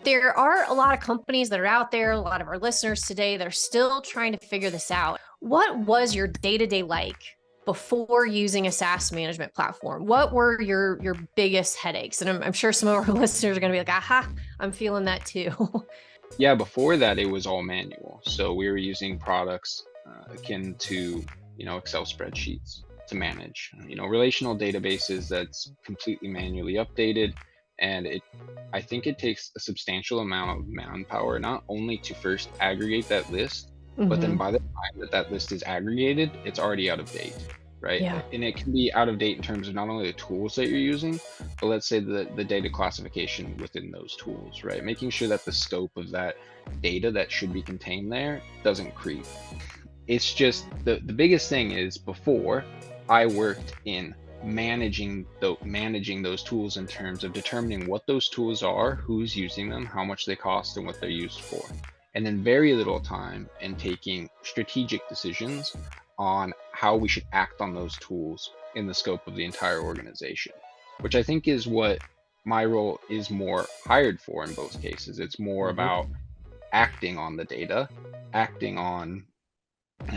There are a lot of companies that are out there, a lot of our listeners today that are still trying to figure this out. What was your day-to-day like before using a SaaS management platform? What were your biggest headaches? And I'm sure some of our listeners are going to be like, aha, I'm feeling that too. Yeah, before that, it was all manual. So we were using products akin to, Excel spreadsheets to manage, relational databases that's completely manually updated. And I think it takes a substantial amount of manpower, not only to first aggregate that list, but then Hmm. by the time that that list is aggregated, it's already out of date, right? Yeah. And it can be out of date in terms of not only the tools that you're using, but let's say the data classification within those tools, right? Making sure that the scope of that data that should be contained there doesn't creep. It's just the biggest thing is before I worked in managing those tools in terms of determining what those tools are, who's using them, how much they cost, and what they're used for. And then very little time in taking strategic decisions on how we should act on those tools in the scope of the entire organization, which I think is what my role is more hired for in both cases. It's more Hmm. about acting on the data, acting on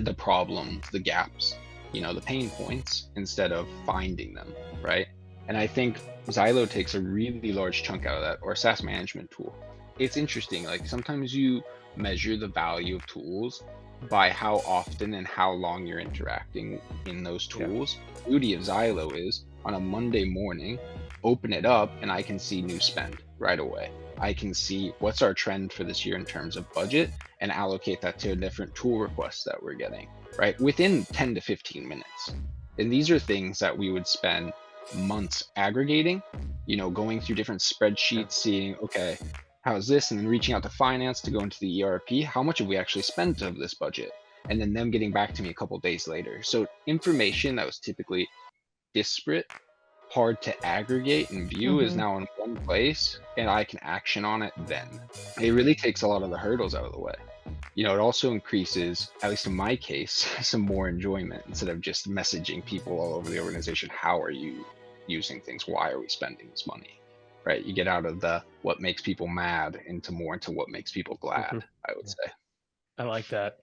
the problems, the gaps, the pain points, instead of finding them, right? And I think Zylo takes a really large chunk out of that, or a SaaS management tool. It's interesting, like sometimes you measure the value of tools by how often and how long you're interacting in those Yeah. tools. The beauty of Zylo is on a Monday morning, open it up and I can see new spend right away. I can see what's our trend for this year in terms of budget and allocate that to different tool requests that we're getting, right? Within 10 to 15 minutes. And these are things that we would spend months aggregating, going through different Yeah. spreadsheets, seeing, okay, how's this? And then reaching out to finance to go into the ERP. How much have we actually spent of this budget? And then them getting back to me a couple days later. So information that was typically disparate, hard to aggregate and view is Hmm. now in one place and I can action on it then. It really takes a lot of the hurdles out of the way. It also increases, at least in my case, some more enjoyment instead of just messaging people all over the organization. How are you using things? Why are we spending this money? Right? You get out of the what makes people mad into more into what makes people glad, Hmm. I would say. I like that.